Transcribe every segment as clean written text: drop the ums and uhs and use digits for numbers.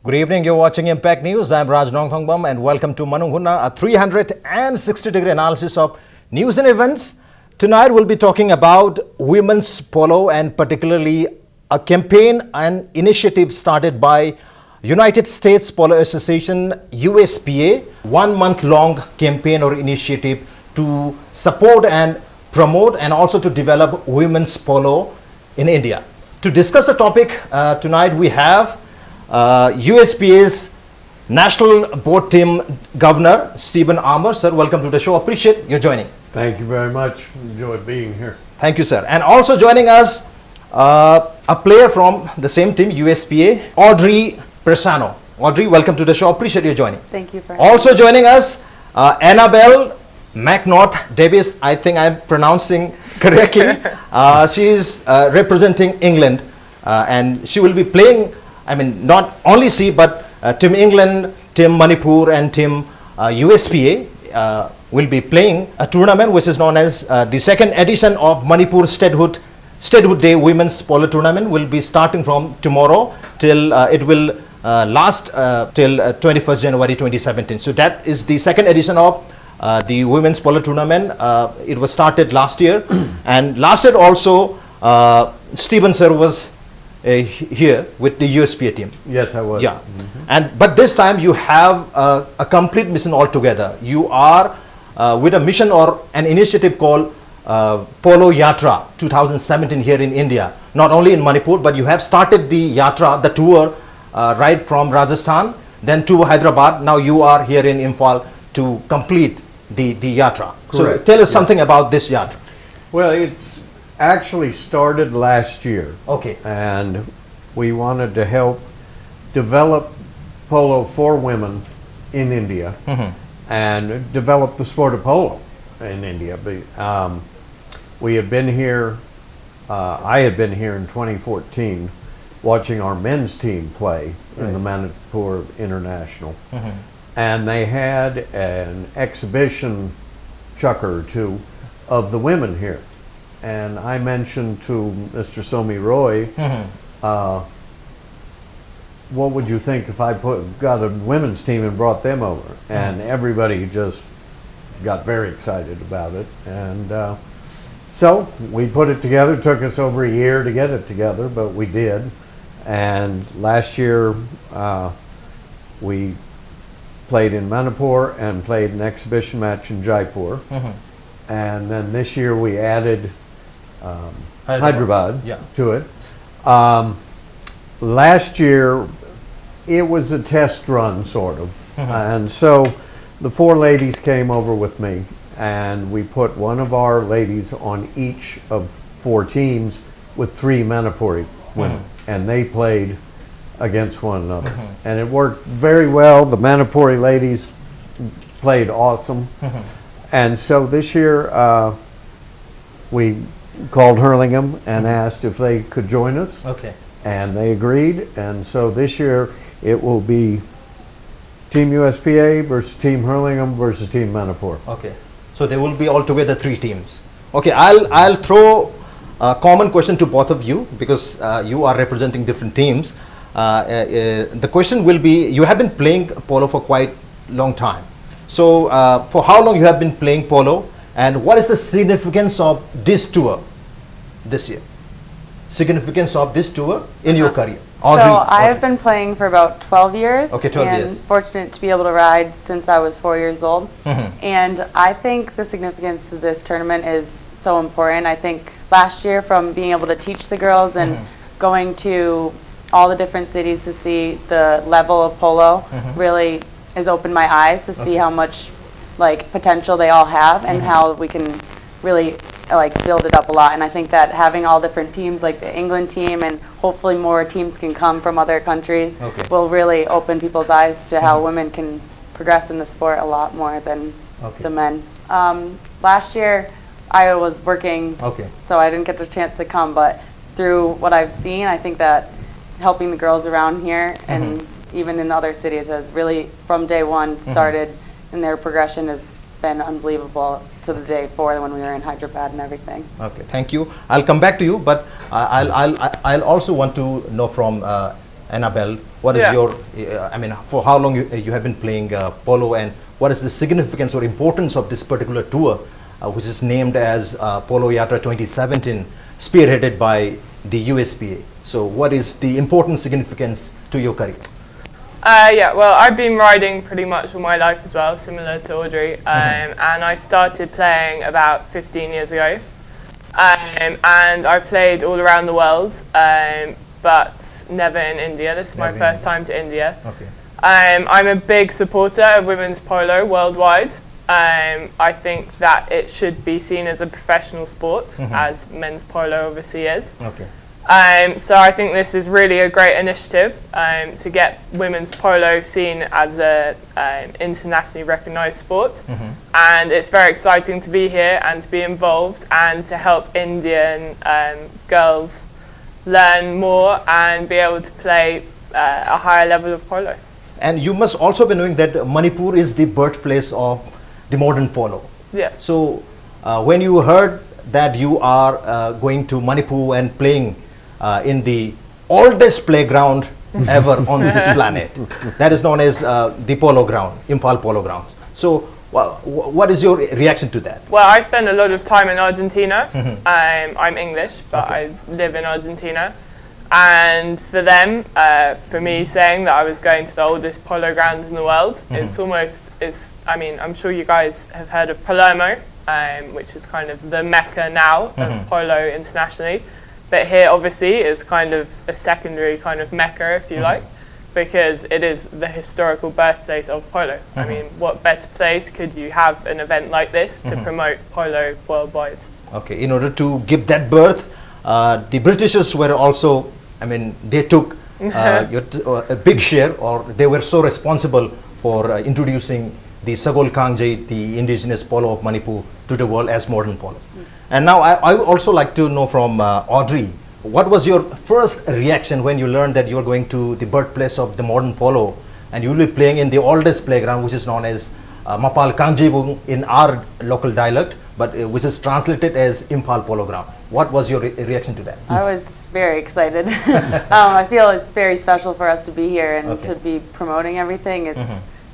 Good evening, you're watching Impact News. I'm NONGTHOMBAM and welcome to Manung, Hutna, a 360-degree analysis of news and events. Tonight we'll be talking about women's polo and particularly a campaign and initiative started by United States Polo Association, USPA, 1 month long campaign or initiative to support and promote and also to develop women's polo in India. To discuss the topic tonight we have USPA's National Board Team Governor, Stephen ARMOUR. Sir, welcome to the show. Appreciate your joining. Thank you very much. Enjoy being here. Thank you, sir. And also joining us, a player from the same team, USPA, AUDRY PERSANO. AUDRY, welcome to the show. Appreciate your joining. Thank you for also joining us, ANNABEL McNaught-DAVIS. I think I'm pronouncing correctly. She is representing England and she will be playing, I mean, not only she, but Team England, Team Manipur and Team USPA will be playing a tournament which is known as the second edition of Manipur Statehood Day Women's Polo Tournament. Will be starting from tomorrow till it will last till 21st January 2017. So that is the second edition of the Women's Polo Tournament. It was started last year and last year also Stephen sir was here with the USPA team. Yes, I was. Yeah, but this time you have a complete mission altogether. You are with a mission or an initiative called Polo Yatra 2017 here in India. Not only in Manipur, but you have started the Yatra, the tour, right from Rajasthan, then to Hyderabad. Now you are here in Imphal to complete the Yatra. Correct. So tell us something about this Yatra. Well, it's actually started last year. Okay. And we wanted to help develop polo for women in India and develop the sport of polo in India. We had been here, I had been here in 2014 watching our men's team play in the Manipur International. And they had an exhibition chucker or two of the women here. And I mentioned to Mr. Somi Roy, what would you think if I got a women's team and brought them over? And everybody just got very excited about it. And so we put it together. It took us over a year to get it together, but we did. And last year we played in Manipur and played an exhibition match in Jaipur. And then this year we added Hyderabad to it. Last year it was a test run sort of, and so the 4 ladies came over with me and we put one of our ladies on each of 4 teams with 3 Manipuri women and they played against one another and it worked very well. The Manipuri ladies played awesome. And so this year we called Hurlingham and asked if they could join us. Okay. And they agreed. And so this year it will be Team USPA versus Team Hurlingham versus Team Manipur. Okay. So there will be altogether 3 teams. Okay, I'll throw a common question to both of you because you are representing different teams. The question will be, you have been playing polo for quite long time. So for how long you have been playing polo and what is the significance of this tour this year? Significance of this tour in your career? Audrey, So I have been playing for about 12 years. Okay, 12 and years. fortunate to be able to ride since I was 4 years old. And I think the significance of this tournament is so important. I think last year from being able to teach the girls and going to all the different cities to see the level of polo really has opened my eyes to see how much like potential they all have and how we can really like build it up a lot. And I think that having all different teams like the England team and hopefully more teams can come from other countries will really open people's eyes to how women can progress in the sport a lot more than the men. Last year I was working, so I didn't get the chance to come, but through what I've seen, I think that helping the girls around here and even in other cities has really from day one started and their progression has been unbelievable to the day 4 when we were in Hyderabad and everything. Okay, thank you. I'll come back to you, but I'll also want to know from Annabelle, what is Yeah. your, I mean, for how long you have been playing polo, and what is the significance or importance of this particular tour, which is named as Polo Yatra 2017, spearheaded by the USPA? So what is the important significance to your career? Yeah, well, I've been riding pretty much all my life as well, similar to Audrey, and I started playing about 15 years ago. And I played all around the world, but never in India. This is my first time to India. Okay. I'm a big supporter of women's polo worldwide. I think that it should be seen as a professional sport, as men's polo obviously is. Okay. So I think this is really a great initiative to get women's polo seen as a internationally recognised sport, and it's very exciting to be here and to be involved and to help Indian girls learn more and be able to play a higher level of polo. And you must also be knowing that Manipur is the birthplace of the modern polo. Yes. So when you heard that you are going to Manipur and playing in the oldest playground ever on this planet, that is known as the Polo Ground, Imphal Polo Grounds. So what is your reaction to that? Well, I spend a lot of time in Argentina. I'm English, but I live in Argentina. And for them, for me saying that I was going to the oldest polo grounds in the world, I mean, I'm sure you guys have heard of Palermo, which is kind of the mecca now of polo internationally. But here, obviously, is kind of a secondary kind of mecca, if you like, because it is the historical birthplace of polo. I mean, what better place could you have an event like this to promote polo worldwide? Okay, in order to give that birth, the Britishers were also, I mean, they took a big share, or they were so responsible for introducing the Sagol Kangjai, the indigenous polo of Manipur, to the world as modern polo. And now I would also like to know from Audrey, what was your first reaction when you learned that you are going to the birthplace of the modern polo and you will be playing in the oldest playground, which is known as Mapal Kangjibung in our local dialect, but which is translated as Imphal Polo Ground. What was your reaction to that? I was very excited. I feel it's very special for us to be here and to be promoting everything. It's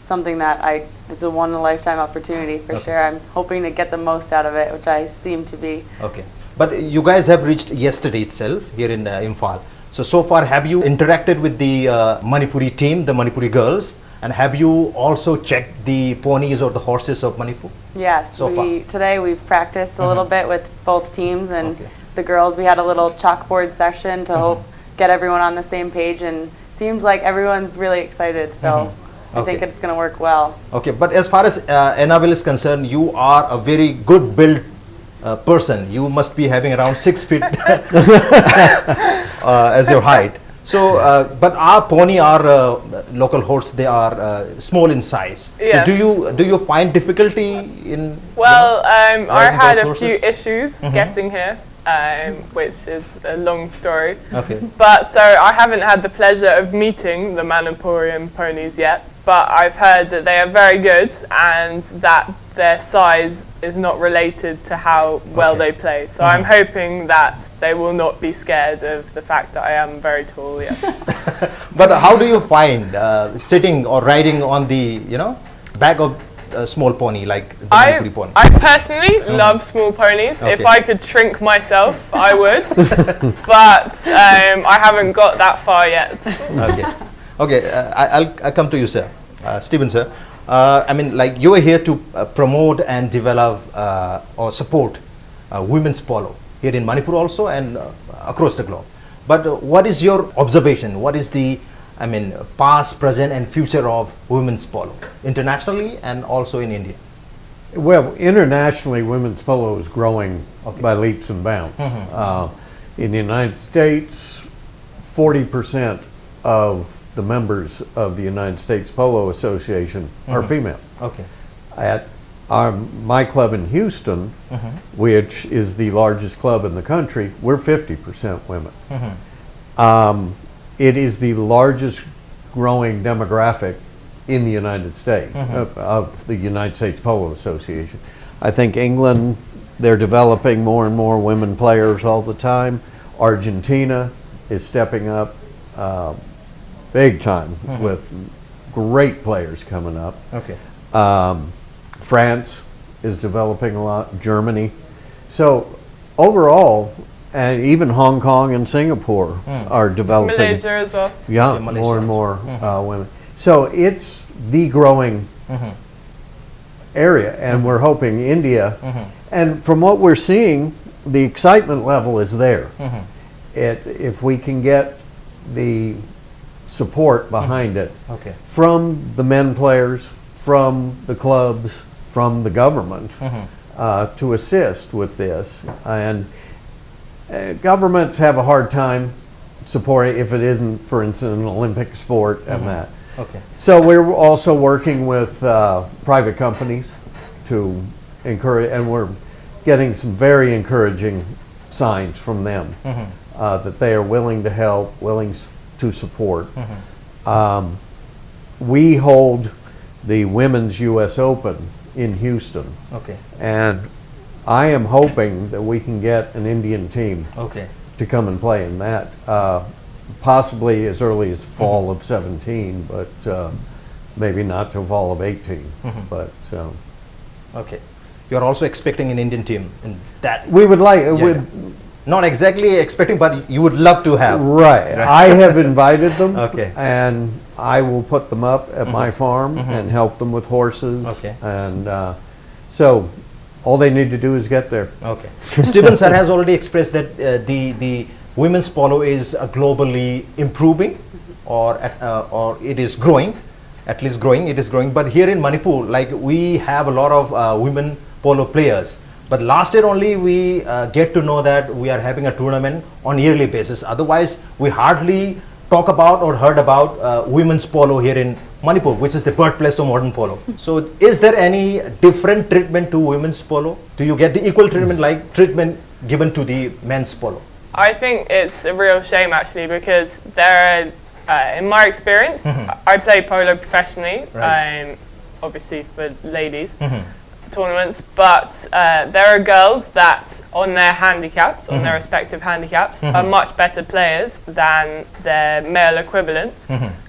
something that it's a one-in-a-lifetime opportunity for sure. I'm hoping to get the most out of it, which I seem to be. Okay. But you guys have reached yesterday itself here in Imphal. So far, have you interacted with the Manipuri team, the Manipuri girls? And have you also checked the ponies or the horses of Manipur? Yes. Today we've practiced a little bit with both teams, and the girls, we had a little chalkboard session to help get everyone on the same page, and seems like everyone's really excited. So. I think it's going to work well. Okay, but as far as Annabelle is concerned, you are a very good built person. You must be having around 6 feet as your height. So, but our pony, our local horse, they are small in size. Yes. Do you find difficulty in? Well, I had a few issues getting here. Which is a long story. Okay. But so I haven't had the pleasure of meeting the Manipurian ponies yet, but I've heard that they are very good and that their size is not related to how well they play. So I'm hoping that they will not be scared of the fact that I am very tall, yes. But how do you find sitting or riding on the, back of a small pony like the Manipuri pony? I personally love small ponies. If I could shrink myself, I would. But I haven't got that far yet. Okay. I'll come to you, sir. Stephen, sir. I mean, like, you are here to promote and develop or support women's polo here in Manipur also and across the globe. But what is your observation? What is the past, present and future of women's polo, internationally and also in India? Well, internationally, women's polo is growing by leaps and bounds. In the United States, 40% of the members of the United States Polo Association are female. Okay. At my club in Houston, which is the largest club in the country, we're 50% women. It is the largest growing demographic in the United States, of the United States Polo Association. I think England, they're developing more and more women players all the time. Argentina is stepping up. big time, with great players coming up. Okay. France is developing a lot, Germany. So overall, and even Hong Kong and Singapore are developing. Malaysia as well. Yeah, Malaysia more and more women. So it's the growing area, and we're hoping India. And from what we're seeing, the excitement level is there. If we can get the support behind it Okay. from the men players, from the clubs, from the government to assist with this. And governments have a hard time supporting if it isn't, for instance, an Olympic sport and that. Okay. So we're also working with private companies to encourage, and we're getting some very encouraging signs from them that they are willing to help, willing to support. We hold the Women's U.S. Open in Houston, Okay. and I am hoping that we can get an Indian team Okay. to come and play in that, possibly as early as fall of 17, but maybe not till fall of 18. But Okay. You're also expecting an Indian team in that. we would like, Yeah. Not exactly expecting, but you would love to have. right. I have invited them, Okay. and I will put them up at my farm and help them with horses. Okay. And so all they need to do is get there. Okay. Stephen sir has already expressed that the women's polo is globally improving, or it is growing, at least growing. It is growing. But here in Manipur, like, we have a lot of women polo players. But last year only we get to know that we are having a tournament on yearly basis. Otherwise, we hardly talk about or heard about women's polo here in Manipur, which is the birthplace of modern polo. So is there any different treatment to women's polo? Do you get the equal treatment like treatment given to the men's polo? I think it's a real shame actually, because there are, in my experience, I play polo professionally, Right. obviously for ladies tournaments, but there are girls that on their handicaps, on their respective handicaps, are much better players than their male equivalents.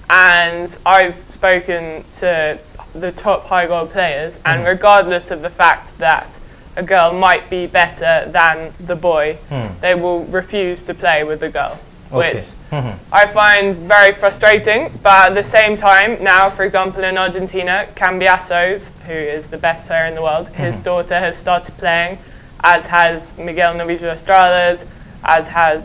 And I've spoken to the top high goal players, and regardless of the fact that a girl might be better than the boy, they will refuse to play with the girl, Okay. which I find very frustrating. But at the same time, now, for example, in Argentina, Cambiaso, who is the best player in the world, his daughter has started playing, as has Miguel Novillo Estrada's, as has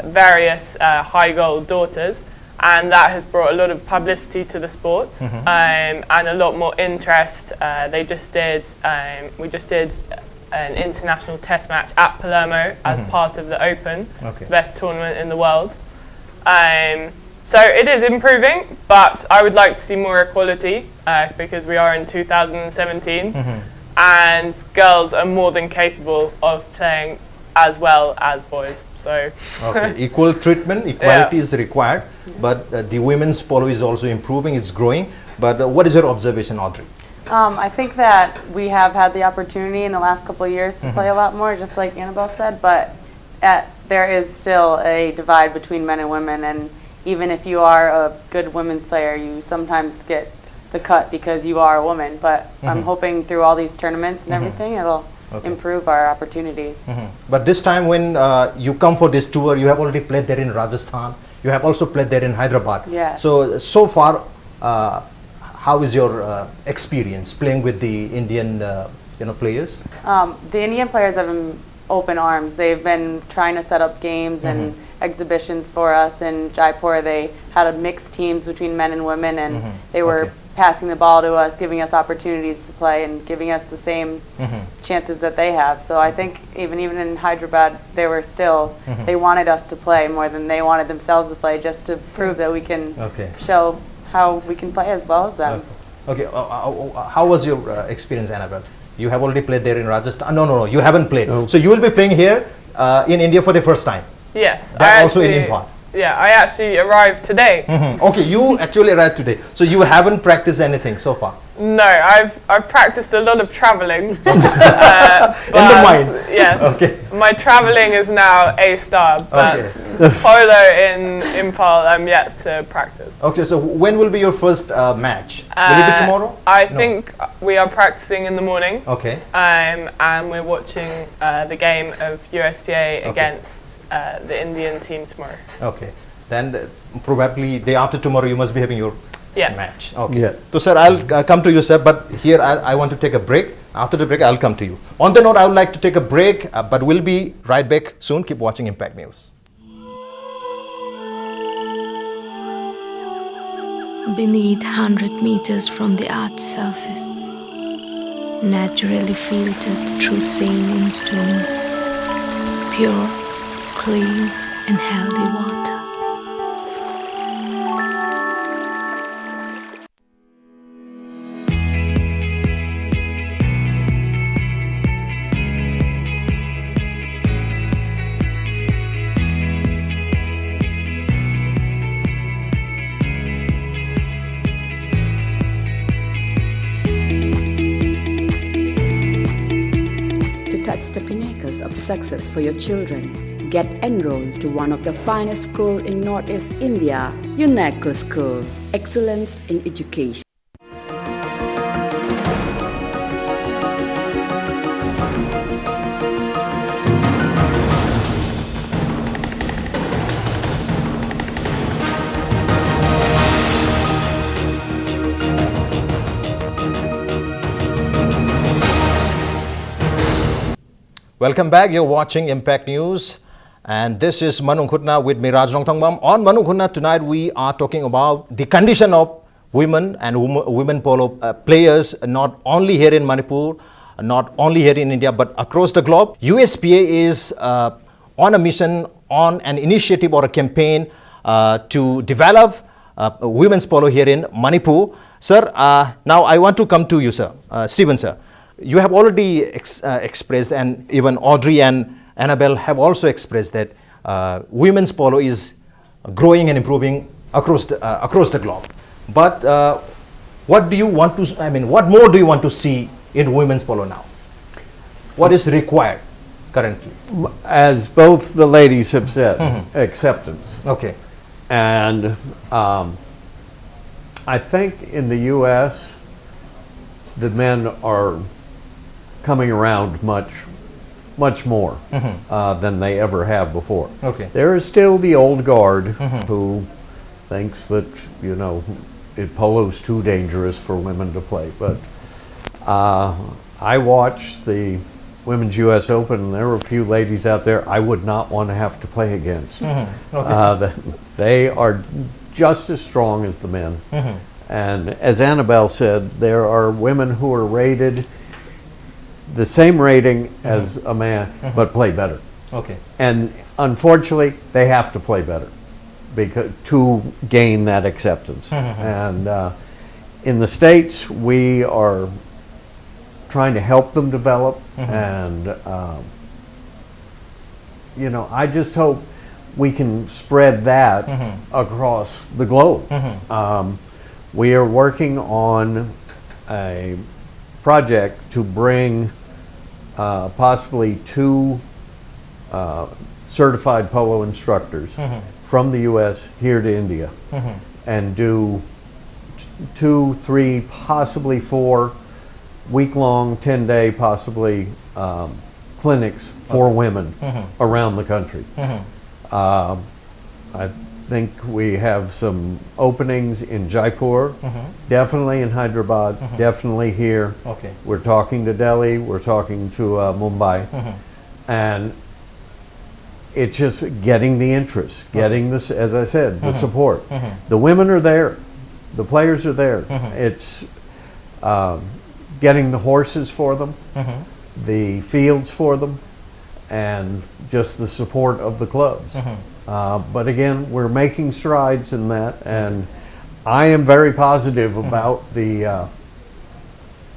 various high goal daughters. And that has brought a lot of publicity to the sport, and a lot more interest. We just did an international test match at Palermo as part of the Open, Okay. best tournament in the world. So it is improving, but I would like to see more equality because we are in 2017, and girls are more than capable of playing as well as boys. So Okay. Equal treatment, equality is required, but the women's polo is also improving, it's growing. But what is your observation, Audrey? I think that we have had the opportunity in the last couple of years to play a lot more, just like Annabelle said, but there is still a divide between men and women, and even if you are a good women's player, you sometimes get the cut because you are a woman. But I'm hoping through all these tournaments and everything, it'll improve our opportunities. But this time when you come for this tour, you have already played there in Rajasthan, you have also played there in Hyderabad. Yeah. So far, how is your experience playing with the Indian players? The Indian players have been open arms. They've been trying to set up games and exhibitions for us. In Jaipur, they had a mixed teams between men and women, and they were passing the ball to us, giving us opportunities to play and giving us the same chances that they have. So I think even in Hyderabad, they were still, they wanted us to play more than they wanted themselves to play, just to prove that we can show how we can play as well as them. Okay, how was your experience, Annabelle? You have already played there in Rajasthan. No, you haven't played. No. So you will be playing here in India for the first time. yes, That also in Imphal. Yeah, I actually arrived today. Okay, you actually arrived today. So you haven't practiced anything so far? No, I've practiced a lot of travelling. In the mind? Yes. Okay. My travelling is now A star, but polo in Polo I'm yet to practice. Okay, so when will be your first match? Will it be tomorrow? I think we are practicing in the morning. Okay. And we're watching the game of USPA against the Indian team tomorrow. Okay. Then probably day after tomorrow you must be having your match. Okay. Yeah. So sir, I'll come to you, sir, but here I want to take a break. After the break, I'll come to you. On the note, I would like to take a break, but we'll be right back soon. Keep watching Impact News. Beneath 100 meters from the Earth's surface, naturally filtered through saline stones, pure, clean and healthy water. Touch the pinnacles of success for your children. Get enrolled to one of the finest schools in Northeast India, UNESCO School. Excellence in education. Welcome back. You're watching Impact News, and this is Manung Hutna with me, NONGTHOMBAM. On Manung Hutna tonight, we are talking about the condition of women and women polo players, not only here in Manipur, not only here in India, but across the globe. USPA is on a mission, on an initiative or a campaign to develop women's polo here in Manipur. Sir, now I want to come to you, sir, Stephen, sir. You have already expressed, and even Audrey and Annabel have also expressed that women's polo is growing and improving across the globe. But what do you want to? I mean, what more do you want to see in women's polo now? What is required currently? As both the ladies have said, acceptance. Okay. And I think in the U.S., the men are coming around much more than they ever have before. Okay. There is still the old guard who thinks that, you know, polo's too dangerous for women to play. But I watched the Women's U.S. Open, and there were a few ladies out there I would not want to have to play against. They are just as strong as the men. And as Annabel said, there are women who are rated the same rating as a man, but play better. Okay. And unfortunately, they have to play better because to gain that acceptance. And in the States, we are trying to help them develop. And you know, I just hope we can spread that across the globe. We are working on a project to bring possibly 2 certified polo instructors from the U.S. here to India and do 2, 3, possibly 4 week-long, 10-day, possibly clinics for women around the country. I think we have some openings in Jaipur, definitely in Hyderabad, definitely here. Okay. We're talking to Delhi, we're talking to Mumbai, and it's just getting the interest, getting this, as I said, the support. The women are there, the players are there. It's getting the horses for them, the fields for them, and just the support of the clubs. But again, we're making strides in that, and I am very positive about the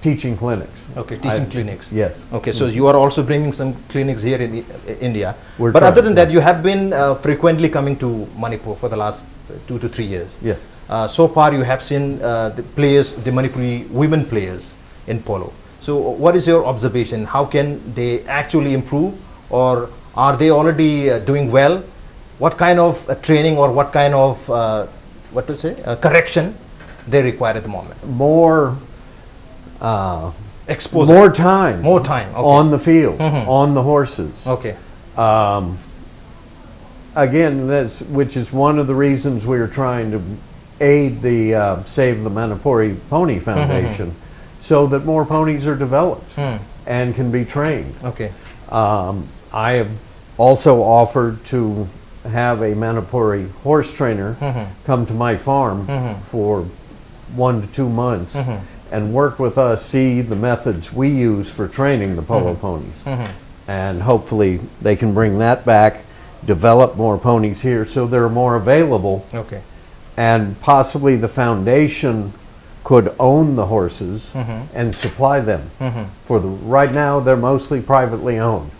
teaching clinics. Okay, teaching clinics. Yes. Okay, so you are also bringing some clinics here in India. We're But other trying, than that, you have been frequently coming to Manipur for the last 2 to 3 years. Yes. So far, you have seen the players, the Manipuri women players in polo. So, what is your observation? How can they actually improve, or are they already doing well? What kind of training or what kind of correction they require at the moment? More Exposure. more time. More time. Okay. On the field, on the horses. Okay. Again, which is one of the reasons we are trying to aid the Save the Manipuri Pony Foundation, so that more ponies are developed and can be trained. Okay. I have also offered to have a Manipuri horse trainer come to my farm for 1 to 2 months and work with us, see the methods we use for training the polo ponies. And hopefully they can bring that back, develop more ponies here so they're more available. Okay. And possibly the foundation could own the horses and supply them. Right now they're mostly privately owned,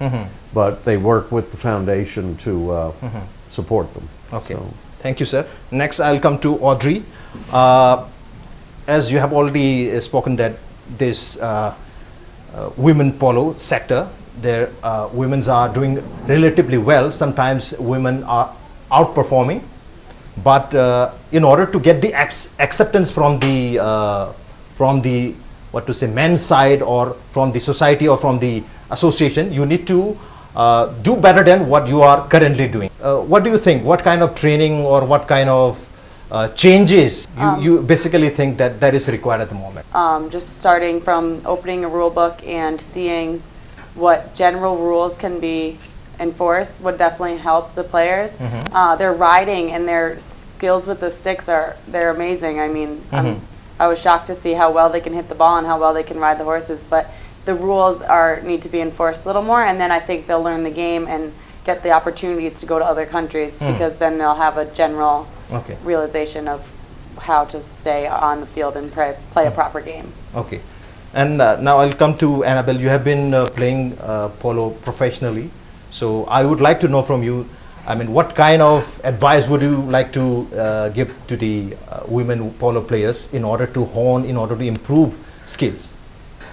but they work with the foundation to support them. Okay. So, Thank you, sir. Next, I'll come to Audrey. As you have already spoken that this women polo sector, their women are doing relatively well. Sometimes women are outperforming, but in order to get the acceptance from the men's side, or from the society, or from the association, you need to do better than what you are currently doing. What do you think? What kind of training or what kind of changes you basically think that is required at the moment? Just starting from opening a rule book and seeing what general rules can be enforced would definitely help the players. Their riding and their skills with the sticks they're amazing. I mean, I was shocked to see how well they can hit the ball and how well they can ride the horses, but the rules need to be enforced a little more, and then I think they'll learn the game and get the opportunities to go to other countries, because then they'll have a general realization of how to stay on the field and play a proper game. Okay. And now I'll come to Annabel. You have been playing polo professionally, so I would like to know from you, I mean, what kind of advice would you like to give to the women polo players in order to improve skills?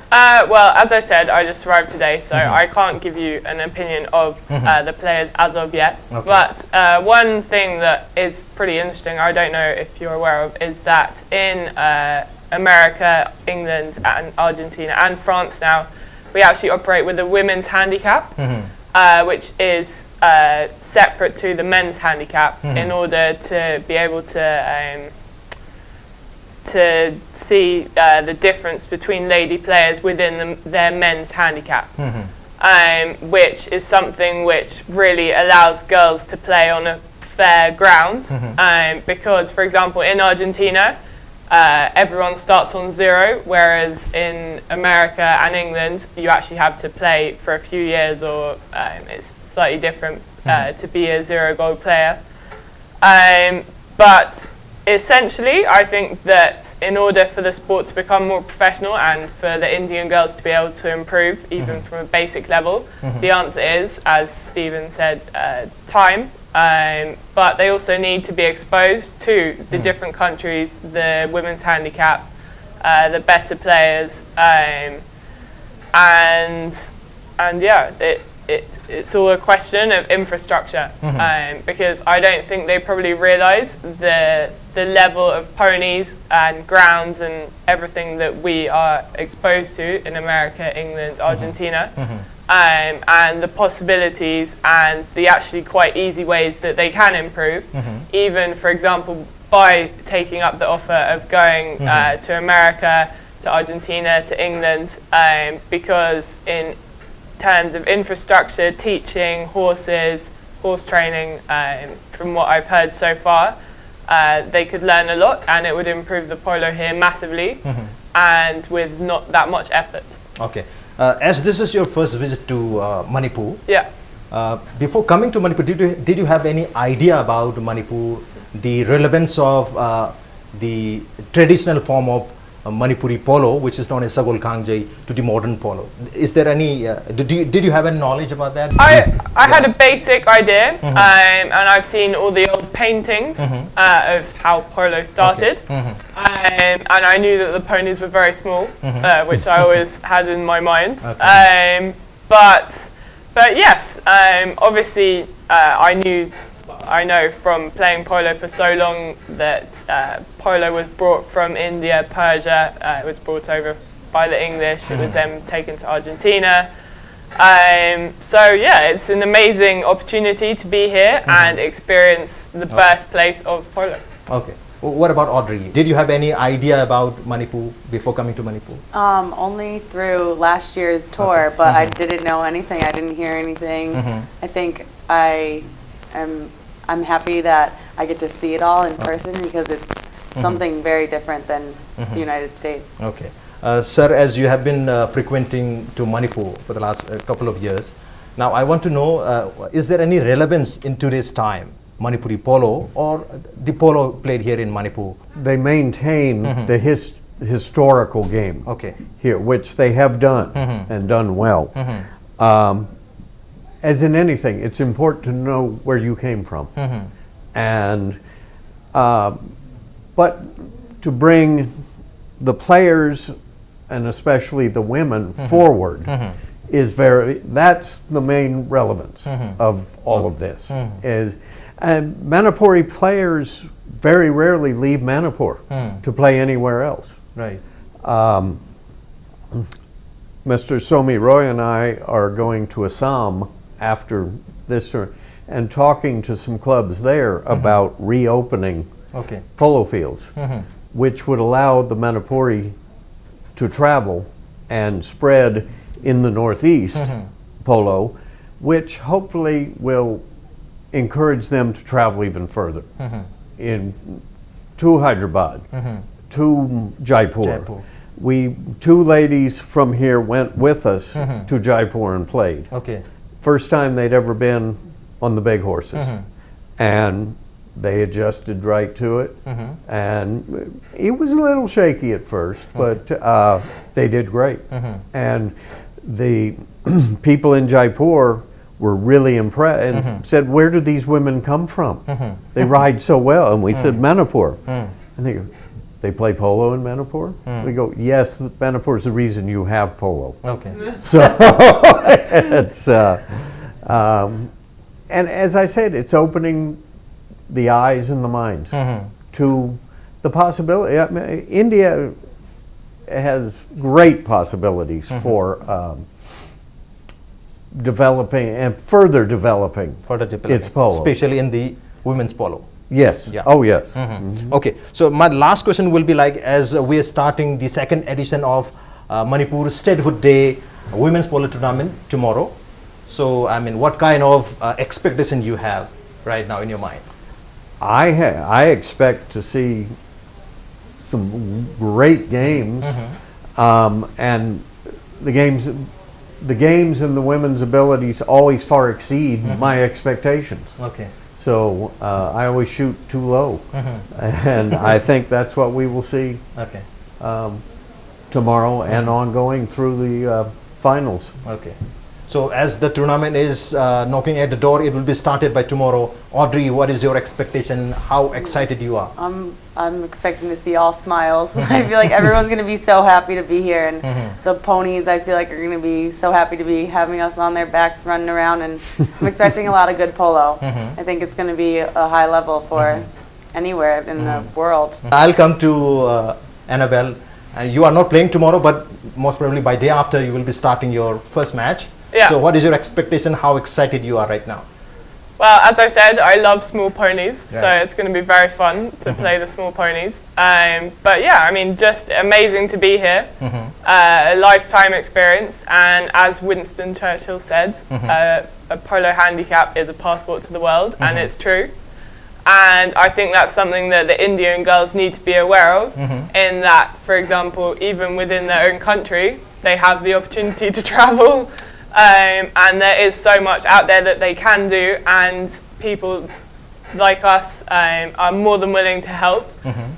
Well, as I said, I just arrived today, so I can't give you an opinion of the players as of yet. Okay. But one thing that is pretty interesting, I don't know if you're aware of, is that in America, England, and Argentina, and France now, we actually operate with a women's handicap, which is separate to the men's handicap, in order to be able to see the difference between lady players within their men's handicap, which is something which really allows girls to play on a fair ground, because, for example, in Argentina, everyone starts on 0, whereas in America and England, you actually have to play for a few years, or it's slightly different to be a 0-goal player. But essentially, I think that in order for the sport to become more professional and for the Indian girls to be able to improve, even from a basic level, the answer is, as Stephen said, time. But they also need to be exposed to the different countries, the women's handicap, the better players, and yeah, it's all a question of infrastructure, because I don't think they probably realise the level of ponies and grounds and everything that we are exposed to in America, England, Argentina, and the possibilities and the actually quite easy ways that they can improve, even, for example, by taking up the offer of going to America, to Argentina, to England, because in terms of infrastructure, teaching, horses, horse training, from what I've heard so far, they could learn a lot, and it would improve the polo here massively, and with not that much effort. Okay. As this is your first visit to Manipur, Yeah. Before coming to Manipur, did you have any idea about Manipur, the relevance of the traditional form of Manipuri polo, which is known as Sagol Kangjai, to the modern polo. Is there any, did you have any knowledge about that? I had a basic idea, and I've seen all the old paintings of how polo started, and I knew that the ponies were very small, which I always had in my mind. But yes, obviously I know from playing polo for so long that polo was brought from India, Persia. It was brought over by the English. It was then taken to Argentina. So yeah, it's an amazing opportunity to be here and experience the birthplace of polo. Okay. What about Audrey? Did you have any idea about Manipur before coming to Manipur? Only through last year's tour, but I didn't know anything. I didn't hear anything. I think I'm happy that I get to see it all in person because it's something very different than the United States. Okay. Sir, as you have been frequenting to Manipur for the last couple of years, now I want to know, is there any relevance in today's time, Manipuri polo or the polo played here in Manipur? They maintain the historical game here, which they have done and done well. As in anything, it's important to know where you came from, and but to bring the players and especially the women forward is that's the main relevance of all of this. And Manipuri players very rarely leave Manipur to play anywhere else. Right. Mr. Somi Roy and I are going to Assam after this tour and talking to some clubs there about reopening polo fields, which would allow the Manipuri to travel and spread in the Northeast polo, which hopefully will encourage them to travel even further to Hyderabad, to Jaipur. Two ladies from here went with us to Jaipur and played. First time they'd ever been on the big horses, and they adjusted right to it, and it was a little shaky at first, but they did great. And the people in Jaipur were really impressed and said, "Where do these women come from? They ride so well." And we said, "Manipur." And they go, "They play polo in Manipur?" We go, "Yes, Manipur is the reason you have polo." So it's and as I said, it's opening the eyes and the minds to the possibility. I mean, India has great possibilities for developing and further developing its polo, especially in the women's polo. Yes. Oh, yes. Okay. So my last question will be like, as we are starting the second edition of Manipur Statehood Day Women's Polo Tournament tomorrow. So, I mean, what kind of expectation you have right now in your mind? I expect to see some great games, and the games and the women's abilities always far exceed my expectations. So I always shoot too low, and I think that's what we will see tomorrow and ongoing through the finals. So as the tournament is knocking at the door, it will be started by tomorrow. Audrey, what is your expectation? How excited you are? I'm expecting to see all smiles. I feel like everyone's going to be so happy to be here, and the ponies I feel like are going to be so happy to be having us on their backs running around, and I'm expecting a lot of good polo. I think it's going to be a high level for anywhere in the world. I'll come to Annabel. You are not playing tomorrow, but most probably by day after you will be starting your first match. So what is your expectation? How excited you are right now? Well, as I said, I love small ponies, so it's going to be very fun to play the small ponies. But yeah, I mean, just amazing to be here. A lifetime experience, and as Winston Churchill said, a polo handicap is a passport to the world, and it's true. And I think that's something that the Indian girls need to be aware of, in that, for example, even within their own country, they have the opportunity to travel. And there is so much out there that they can do, and people like us are more than willing to help.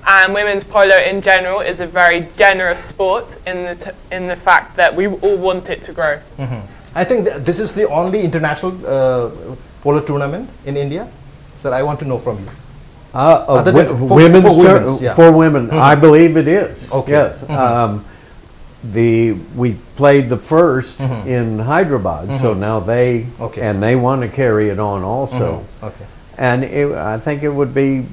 And women's polo in general is a very generous sport in the fact that we all want it to grow. I think this is the only international polo tournament in India. Sir, I want to know from you. Other than for women's, yeah. For women, I believe it is. Okay. Yes. We played the first in Hyderabad, so now they want to carry it on also. Okay. And I think it would be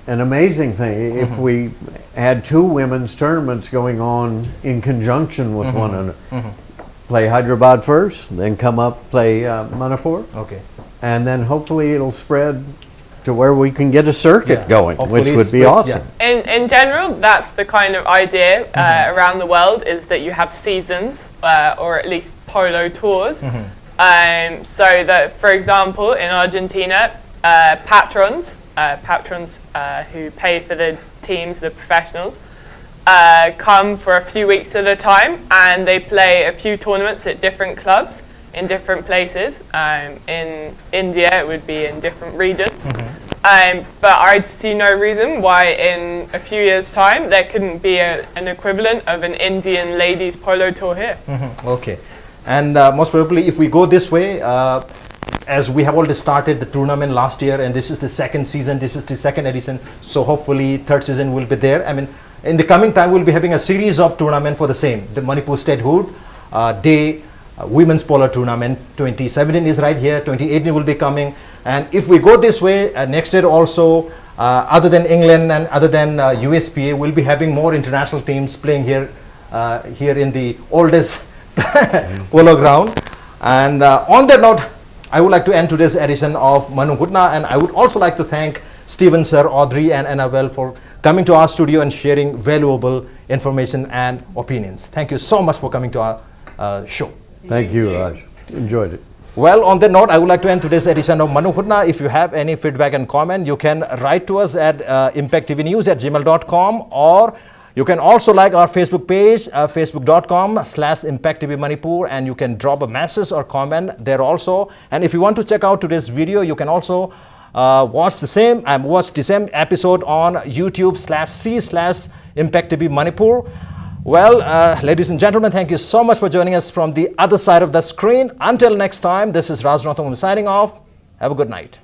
an amazing thing if we had two women's tournaments going on in conjunction with one another. Play Hyderabad first, then come up play Manipur. Okay. And then hopefully it'll spread to where we can get a circuit going, hopefully which would be awesome. Yeah. In general, that's the kind of idea around the world, is that you have seasons or at least polo tours. So that, for example, in Argentina, patrons who pay for the teams, the professionals, come for a few weeks at a time, and they play a few tournaments at different clubs in different places. In India, it would be in different regions. But I see no reason why in a few years' time there couldn't be an equivalent of an Indian ladies polo tour here. Okay. And most probably if we go this way, as we have already started the tournament last year, and this is the second season, this is the second edition, so hopefully third season will be there. I mean, in the coming time we'll be having a series of tournament for the same. The Manipur Statehood Day Women's Polo Tournament 2017 is right here, 2018 will be coming. And if we go this way, next year also, other than England and other than USPA, we'll be having more international teams playing here in the oldest polo ground. And on that note, I would like to end today's edition of Manung Hutna, and I would also like to thank Stephen, Sir, Audrey and Annabel for coming to our studio and sharing valuable information and opinions. Thank you so much for coming to our show. Thank you, Raj. Enjoyed it. Well, on that note, I would like to end today's edition of Manung Hutna. If you have any feedback and comment, you can write to us at impacttvnews@gmail.com, or you can also like our Facebook page, facebook.com/impacttvmanipur, and you can drop a message or comment there also. And if you want to check out today's video, you can also watch the same episode on YouTube/c/impacttvmanipur. Well, ladies and gentlemen, thank you so much for joining us from the other side of the screen. Until next time, this is NONGTHOMBAM signing off. Have a good night.